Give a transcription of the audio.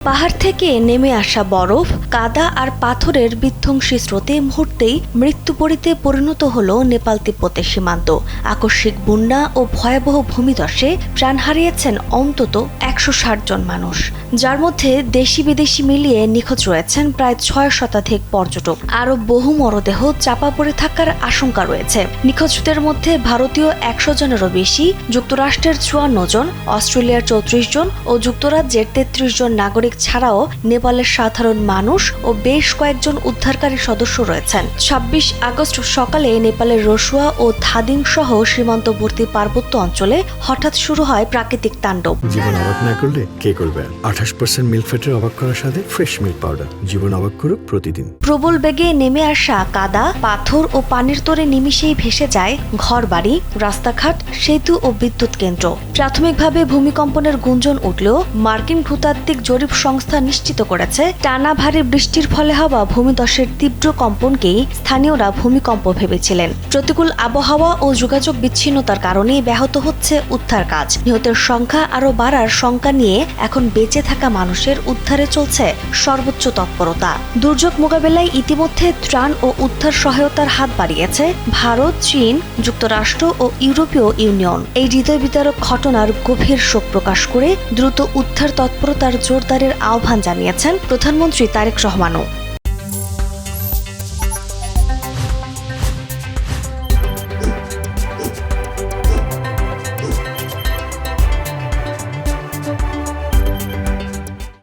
পাহাড় থেকে নেমে আসা বরফ, কাদা আর পাথরের বিধ্বংসী স্রোতে মুহূর্তেই মৃত্যুপরিতে পরিণত হল নেপাল তিব্বতের সীমান্ত। আকস্মিক বন্যা ও ভয়াবহ ভূমিধসে প্রাণ হারিয়েছেন অন্তত ১৬০ জন মানুষ, যার মধ্যে দেশি বিদেশি মিলিয়ে নিখোঁজ রয়েছেন প্রায় ৬ শতাধিক পর্যটক। আরও বহু মরদেহ চাপা পড়ে থাকার আশঙ্কা রয়েছে। নিখোঁজদের মধ্যে ভারতীয় ১০০ জনেরও বেশি, যুক্তরাষ্ট্রের ৫৪ জন, অস্ট্রেলিয়ার ৩৪ জন ও যুক্তরাজ্যের ৩৩ জন নাগরিক ছাড়াও নেপালের সাধারণ মানুষ ও বেশ কয়েকজন উদ্ধারকারী সদস্য রয়েছেন। ২৬ আগস্ট সকালে নেপালের রসুয়া ও ধাদিং সহ সীমান্তবর্তী পার্বত্য অঞ্চলে হঠাৎ শুরু হয় প্রাকৃতিক তাণ্ডব। জীবন অবাক না করলে কে করবে? ২৮% মিল্ক ফ্যাটের অবাক করার সাথে ফ্রেশ মিল্ক পাউডার। জীবন অবাক করুক প্রতিদিন। প্রবল বেগে নেমে আসা কাদা, পাথর ও পানির তোরে নিমিষেই ভেসে যায় ঘরবাড়ি, রাস্তাঘাট, সেতু ও বিদ্যুৎ কেন্দ্র। প্রাথমিকভাবে ভূমিকম্পনের গুঞ্জন উঠলেও মার্কিন ভূতাত্ত্বিক জরিপ সংস্থা নিশ্চিত করেছে, টানা ভারী বৃষ্টির ফলে হওয়া ভূমিধসের তীব্র কম্পনকেই স্থানীয়রা ভূমিকম্প ভেবেছিলেন। প্রতিকূল আবহাওয়া ও যোগাযোগ বিচ্ছিন্নতার কারণে ব্যাহত হচ্ছে উদ্ধার কাজ। নিহতের সংখ্যা আরও বাড়ার শঙ্কা নিয়ে এখন বেঁচে থাকা মানুষের উদ্ধারে চলছে সর্বোচ্চ তৎপরতা। দুর্যোগ মোকাবেলায় ইতিমধ্যে ত্রাণ ও উদ্ধার সহায়তার হাত বাড়িয়েছে ভারত, চীন, যুক্তরাষ্ট্র ও ইউরোপীয় ইউনিয়ন। এই হৃদয় বিদারক ঘটনার গভীর শোক প্রকাশ করে দ্রুত উদ্ধার তৎপরতার জোরদারের আহ্বান জানিয়েছেন প্রধানমন্ত্রী তারেক রহমানও।